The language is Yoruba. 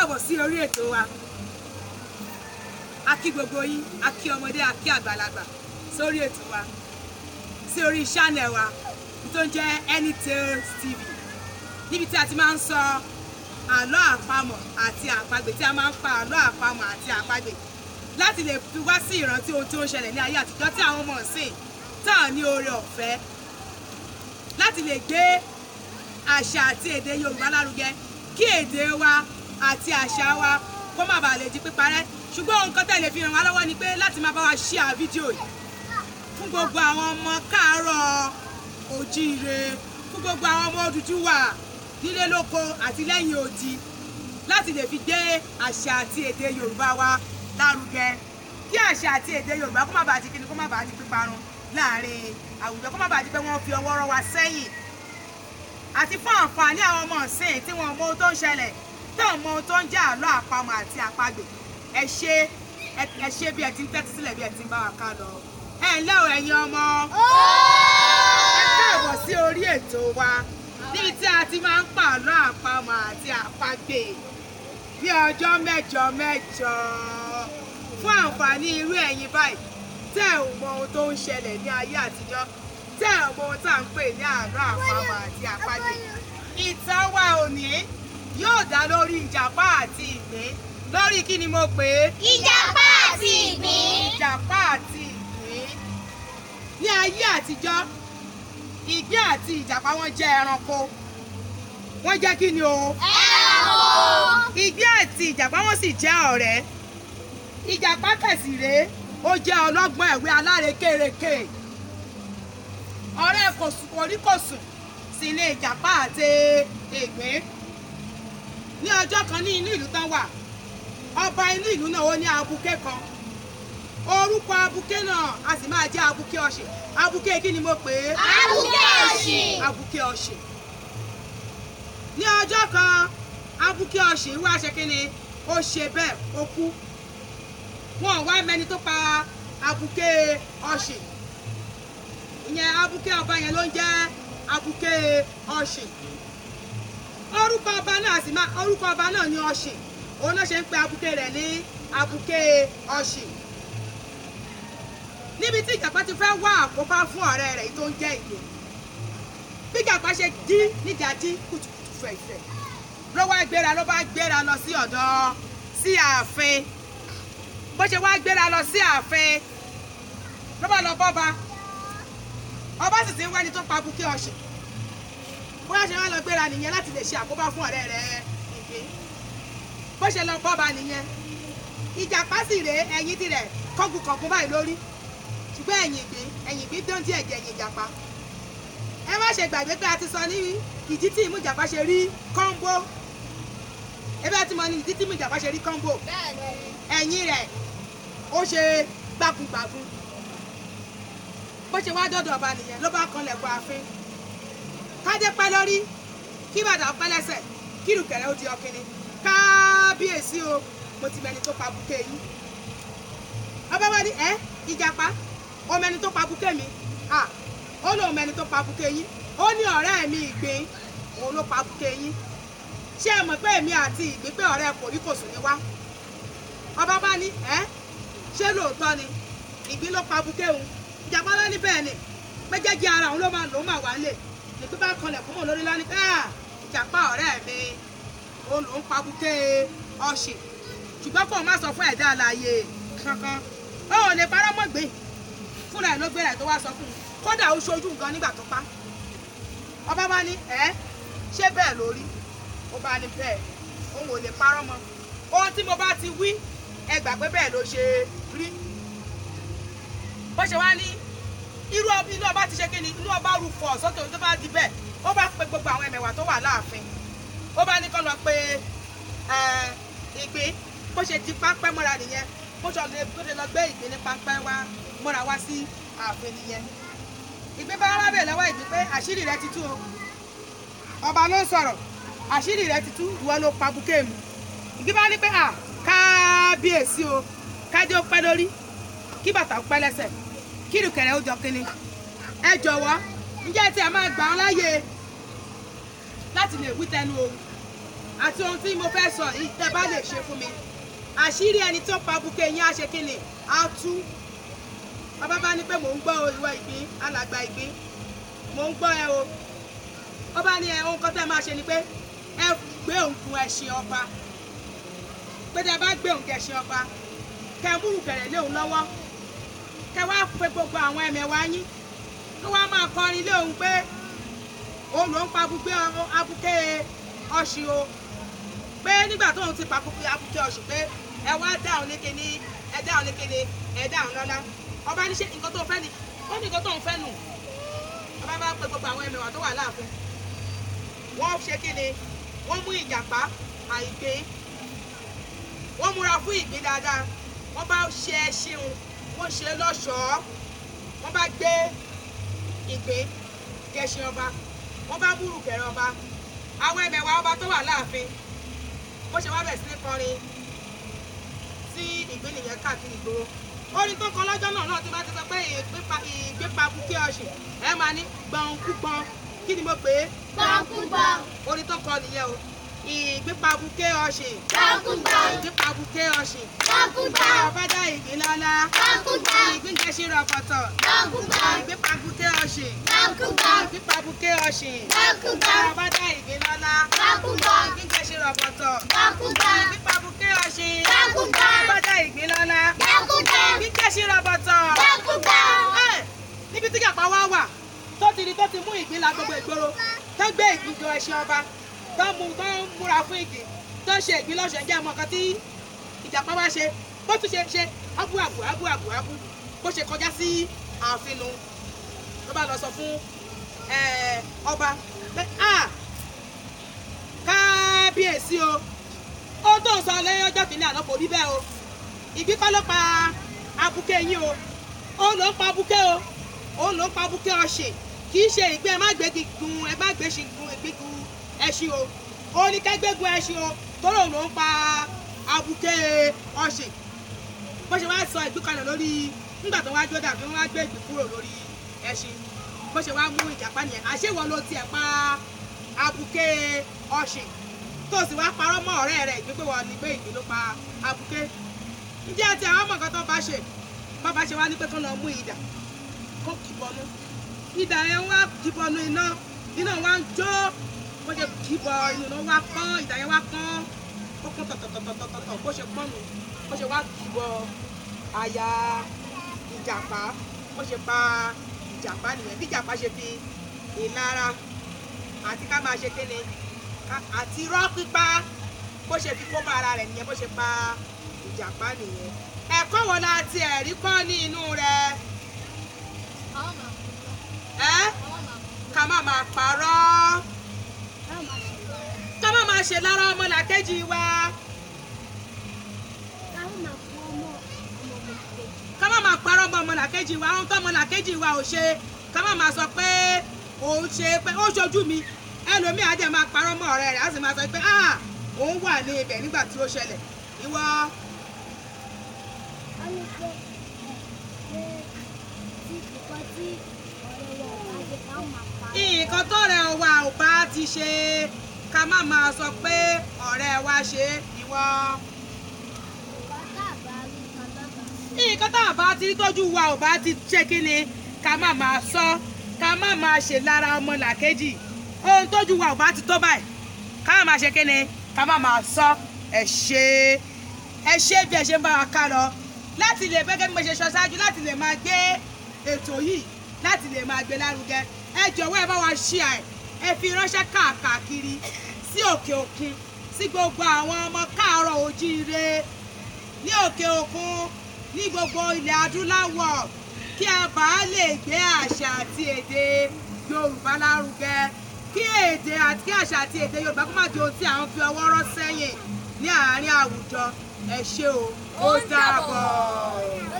káàbọ̀ sí orí ètò wa. A kí gbogbo yín, a kí ọmọdé, a kí àgbàlagbà sórí ètò wa, sí orí channel wa tó ń jẹ́ Anytales TV, níbi tí a ti máa ń sọ àlọ́ àpamọ̀ àti àpagbè, tí a máa ń pa àlọ́ àpamọ̀ àti àpagbè láti lè fi wá sí ìrántí ohun tí ó ń ṣẹlẹ̀ ní ayé àtijọ́ tí àwọn ọmọ ọ̀sìn tàn ní oore ọ̀fẹ́ láti lè gbé àṣà àti èdè Yorùbá lárugẹ, kí èdè wa àti àṣà wa kó má bàa lè di píparẹ́. Ṣùgbọ́n ohun kan tẹ̀lé fi ràn wá lọ́wọ́ ni pé láti máa bá wa share fídíò yìí fún gbogbo àwọn ọmọ káàárọ̀ ojíire, fún gbogbo àwọn ọmọ Odùduwà nílé lóko àti lẹ́yìn odi, láti lè fi gbé àṣà àti èdè Yorùbá wa lárugẹ, kí àṣà àti èdè Yorùbá kó má bàa di kíni, kó má bàa di píparun láàrin àwùjọ, kó má bàa di pé wọ́n fi ọwọ́ rọ́ wa sẹ́yìn, àti fún àǹfààní àwọn ọmọ ọ̀sìn tí wọ́n mọ ohun tó ń ṣẹlẹ̀, tó mọ ohun tó ń jẹ́ àlọ́ àpamọ̀ àti àpagbè. Ẹ ṣe bí ẹ ti ń tẹ́tí sílẹ̀, bí ẹ ti ń bá wa ká lọ. Ẹ ǹlẹ́ o ẹ̀yin ọmọ, ẹ káàbọ̀ sí orí ètò wa níbi tí a ti máa ń pa àlọ́ àpamọ̀ àti àpagbè bí ọjọ́ mẹ́jọ mẹ́jọ fún àǹfààní irú ẹ̀yin báyìí tẹ́ ò mọ ohun tó ń ṣẹlẹ̀ ní ayé àtijọ́, tẹ́ ò mọ ohun tá à ń pè ní àlọ́ àpamọ̀ àti àpagbè. Ìtàn wa òní yóò dá lórí ìjàpá àti ìgbín. Lórí kí ni mo pè é? Ìjàpá àti ìgbín. Ìjàpá àti ìgbín. Ní ayé àtijọ́, ìgbín àti ìjàpá wọ́n jẹ́ ẹranko. Wọ́n jẹ́ kí ni o? Ẹranko. Ìgbín àti ìjàpá wọ́n sì jẹ́ ọ̀rẹ́. Ìjàpá kẹ̀sì rèé, ó jẹ́ ọlọ́gbọ́n ẹ̀wẹ́ alárekérekè. Ọ̀rẹ́ kòríkòsùn sì ni ìjàpá àti ìgbín. Ní ọjọ́ kan ní inú ìlú tán wà, ọba inú ìlú náà ó ní abuké kan. Orúkọ abuké náà a sì máa jẹ́ abuké ọ̀sìn. Abuké kí ni mo pè é? Abuké ọ̀sìn. Abuké ọ̀sìn. Ní ọjọ́ kan, abuké ọ̀sìn wá ṣe kí ni? Ó ṣe bẹ́ẹ̀, ó kú. Wọ́n wá mẹ́ni tó pa abuké ọ̀sìn. Ìyẹn abuké ọba yẹn ló ń jẹ́ abuké ọ̀sìn. Orúkọ ọba náà ni ọ̀sìn. Òun náà ṣe ń pe abuké rẹ̀ ní abuké ọ̀sìn. Níbi tí ìjàpá ti fẹ́ wá àkóbá fún ọ̀rẹ́ rẹ̀ tó ń jẹ́ ìgbín. Bí ìjàpá ṣe jí nídàájí kùtùkùtù fẹ̀fẹ̀ ló bá gbéra lọ sí ààfin. Bó ṣe wá gbéra lọ sí ààfin ló bá lọ bọ́ba. Ọba sì ti ń wẹ́ni tó pa abuké ọ̀sìn. Bóyá ṣe wá lọ gbéra nìyẹn láti lè ṣe àkóbá fún ọ̀rẹ́ rẹ̀ ìgbín. Bó ṣe lọ bọ́ba nìyẹn. Ìjàpá sì rèé, ẹ̀yìn tirẹ̀ kọ́gùn báyìí lórí. Ṣùgbọ́n ẹ̀yìn ìgbín tó ń díẹ̀ jẹ ẹ̀yìn ìjàpá. Ẹ má ṣe gbàgbé pé a ti sọ ní ìdí tí ìmú ìjàpá ṣe rí kọ́ńbó. Ebe tí mo ní ìdí tí ìmú ìjàpá ṣe rí kọ́ńbó. Ẹ̀yìn rẹ̀ ó ṣe gbàgùngbàgùn. Bó ṣe wá dọ́dọ̀ ọba nìyẹn ló bá kanlẹ̀kùn ààfin. Kádé pẹ́ lórí, kí bàtà pẹ́ lẹ́sẹ̀, kí ìrùkẹ̀rẹ̀ ó di ọkìnrin. Kábíyèsí o, mo ti mẹni tó pa abuké yín. Ọba wá ní ìjàpá, ó mẹni tó pa abuké mi. Ó lóun mẹni tó pa abuké yín. Ó ní ọ̀rẹ́ mi ìgbín, òun ló pa abuké yín. Ṣé ẹ mọ̀ pé èmi àti ìgbín pé ọ̀rẹ́ kòríkòsùn ni wá? Ọba bá ní ṣé lóòótọ́ ni ìgbín ló pa abuké òun? Ìjàpá ló ní bẹ́ẹ̀ ni, pé jẹ́jẹ́ ara òun ló máa wà lè. Ìgbín bá kanlẹ̀ fún mọ̀ lórí lánìí pé ìjàpá ọ̀rẹ́ mi òun ló ń pa abuké ọ̀sìn. Ṣùgbọ́n kò má sọ fún ẹ̀dá alààyè kankan. Ó ò lè parọ́ mọ́ gbé fúnra ẹ̀ ló gbé rẹ̀ tó wá sọ fún un. Kódà ó ṣojú nǹkan nígbà tó pa. Ọba bá ní ṣé bẹ́ẹ̀ lórí? Ó bá ní bẹ́ẹ̀, òun ò lè parọ́ mọ́. Ohun tí mo bá ti wí ẹ gbà pé bẹ́ẹ̀ ló ṣe rí. Bó ṣe wá ní inú ọba ti ṣe kí ni, inú ọba rú fọ̀ sọ́tò tó bá di bẹ́ẹ̀. Ó bá pe gbogbo àwọn ẹmẹ̀wà tó wà láàfin. Ó bá ní kó lọ pé ìgbín. Bó ṣe di pápẹ́ mọ́ra nìyẹn. Bó ṣe lọ gbé ìgbín ní pápẹ́ wá mọ́ra wá sí ààfin nìyẹn. Ìgbín bá wá bẹ̀ lọ́wọ́ ìgbín pé àṣírí rẹ ti tú o. Ọba ló ń sọ̀rọ̀, àṣírí rẹ ti tú, ìwọ ló pa abuké mi. Ìgbín bá ní pé kábíyèsí o, kádé ó pẹ́ lórí, kí bàtà ó pẹ́ lẹ́sẹ̀, kí ìrùkẹ̀rẹ̀ ó jọ kíni. Ẹ jọ̀wọ́, ǹjẹ́ tí a máa gbà ọ́ láyè láti lè wí tẹnu o? àti ohun tí mo fẹ́ sọ yìí tẹ́ bá lè ṣe fún mi àṣírí ẹni tó pa buké yín á ṣe kí ni á tú. Bàbá bá ní pé mò ń gbọ́ ìwọ ìgbín alàgbà ìgbín mò ń gbọ́ ẹ o. Ó bá ní ohun kan tẹ́ máa ṣe ni pé ẹ gbé òǹkùn ẹṣin ọba pé tẹ́ bá gbé òǹkùn ẹṣin ọba kẹ múrù bẹ̀rẹ̀ lé òun lọ́wọ́ kẹ wá pe gbogbo àwọn ẹmẹ̀wà yín kí wọ́n máa kọrin lé òun pé òun ló ń pa abuké ọ̀ṣìn o pé nígbà tóun ti pa abuké ọ̀ṣìn pé ẹ wá dá òun lékè ní ẹ dá òun lékè ní ẹ dá òun lọ́lá. Ọba ní ṣe nǹkan tó fẹ́ ni ó ní nǹkan tó ń fẹ́ nù. Ọba bá pe gbogbo àwọn ẹmẹ̀wà tó wà láàfin wọ́n ṣe kí ni wọ́n mú ìjàpá àìgbé wọ́n múra fún ìgbín dáadáa wọ́n bá ṣe ẹṣin wọ́n ṣe lọ́ṣọ̀ọ́ wọ́n bá gbé ìgbín gẹṣin ọba wọ́n bá múrù kẹrẹ ọba àwọn ẹmẹ̀wà ọba tó wà láàfin wọ́n ṣe wá bẹ̀ sí ní kọrin sí ìgbín nìyẹn káàkiri ìgboro. Orin tó kọ lọ́jọ́ náà tí bá ti sọ pé ìgbín pa buké ọ̀ṣìn ẹ máa ní gbọ̀nkúgbọ̀n kí ni mo pè é? Gbọ̀nkúgbọ̀n. Orin tó kọ nìyẹn o. Ìgbín pa buké ọ̀ṣìn. Gbọ̀nkúgbọ̀n. Ìgbín pa buké ọ̀ṣìn. Gbọ̀nkúgbọ̀n. Ọba dá ìgbín lọ́lá. Gbọ̀nkúgbọ̀n. Ìgbín gẹṣin rọ̀pọ̀tọ̀. Gbọ̀nkúgbọ̀n. Ìgbín pa buké ọ̀ṣìn. Gbọ̀nkúgbọ̀n. Ìgbín pa buké ọ̀ṣìn. Gbọ̀nkúgbọ̀n. Ọba dá ìgbín lọ́lá. Gbọ̀nkúgbọ̀n. Ìgbín gẹṣin rọ̀pọ̀tọ̀. Gbọ̀nkúgbọ̀n. Ìgbín pa buké ọ̀ṣìn. Gbọ̀nkúgbọ̀n. Ọba dá ìgbín lọ́lá. Gbọ̀nkúgbọ̀n. Ìgbín gẹṣin rọ̀pọ̀tọ̀. Gbọ̀nkúgbọ̀n. Níbi tí Ìjàpá wá wà tó ti mú ìgbín la gbogbo ìgboro tó gbé ìgbín jọ ẹṣin ọba tó múra fún ìgbín tó ṣe ìgbín lọ́ṣọ̀ jẹ́ ọmọ kan tí Ìjàpá wá ṣe bó tún ṣe ábú bó ṣe kọjá sí ààfin nu ló bá lọ sọ fún ọba pé kábíyèsí o ó tó ń sọ lẹ́yìn ọjọ́ kìíní àná kò rí bẹ́ẹ̀ o ìgbín kọ́ ló pa abuké yín o ó ló ń pa abuké o ó ló ń pa abuké ọ̀ṣìn kì í ṣe ìgbín ẹ má gbé gun ẹṣin o ó ní kẹgbẹ́gun ẹṣin o tóró ló ń pa abuké ọ̀ṣìn bó ṣe wá sọ ìgbín kalẹ̀ lórí nígbà tó wá jó dàbí wọ́n wá gbé ìgbín kúrò lórí ẹṣin bó ṣe wá mú Ìjàpá nìyẹn àṣewọ ló tiẹ̀ pa abuké ọ̀ṣìn tó sì wá parọ́ mọ́ ọ̀rẹ́ rẹ̀ ìgbín pé wọ́n ní pé ìgbín ló pa abuké ǹjẹ́ àti àwọn ọmọ nǹkan tó bá ṣe bàbá ṣe wá ní pé kán lọ mú idà kó kìbọnú idà yẹn wá kìbọnú iná wá ń jó bó ṣe kìbọ inú náà wá pọ́n idà yẹn wá pọ́n ó pọ́n tọ̀tọ̀tọ̀tọ̀tọ̀ bó ṣe pọ́n nù bó ṣe wá kìbọ àyà Ìjàpá bó ṣe pa Ìjàpá nìyẹn bí Ìjàpá ṣe fi ìlara àti ká máa ṣe kéne àti irọ́ pípa bó ṣe fi kó bá ara rẹ̀ nìyẹn bó ṣe pa Ìjàpá nìyẹn. Ẹ̀kọ́ wo la ti ẹ̀rí kọ́ ní inú rẹ̀? Ká má máa parọ́ ká má máa ṣe lára ọmọlàkejì wa ká má máa parọ́ ọmọ ọmọlàkejì wa ohun tó ọmọlàkejì wa ò ṣe ká má máa sọ pé òun ṣe pé ó ṣojú mi ẹlòmíì á dẹ̀ máa parọ́ mọ́ ọ̀rẹ́ rẹ̀ á sì máa sọ pé òun wà ní ibẹ̀ nígbà tí ó ṣẹlẹ̀ ìwọ. Nǹkan tó rẹ̀ wa ò bá ti ṣe ká má máa sọ pé ọ̀rẹ́ wa ṣe ìwọ. Nǹkan tá a bá ti rí tójú wa ò bá ti ṣe kí ni ká má máa sọ ká má máa ṣe lára ọmọlàkejì ohun tójú wa ò bá ti tó báyìí ká má máa ṣe kí ni ká má máa sọ ẹ ṣe bí ẹ ṣe ń bá wa ká lọ láti lè gẹ́gẹ́ bí mo ṣe sọ ṣáájú láti lè máa gbé ètò yìí láti lè máa gbé lárugẹ ẹ jọ̀wọ́ ẹ bá wa share ẹ fi ránṣẹ́ káàkiri sí òkè òkun sí gbogbo àwọn ọmọ káàárọ̀ ojíire ní òkè òkun ní gbogbo ilẹ̀ adúláwọ̀ kí a bá lè gbé àṣà àti èdè Yorùbá lárugẹ kí èdè àti àṣà àti èdè Yorùbá kó má di ohun tí àwọn fi ọwọ́ rọ́ sẹ́yìn ní àárín àwùjọ ẹ ṣé o ó dàbọ̀.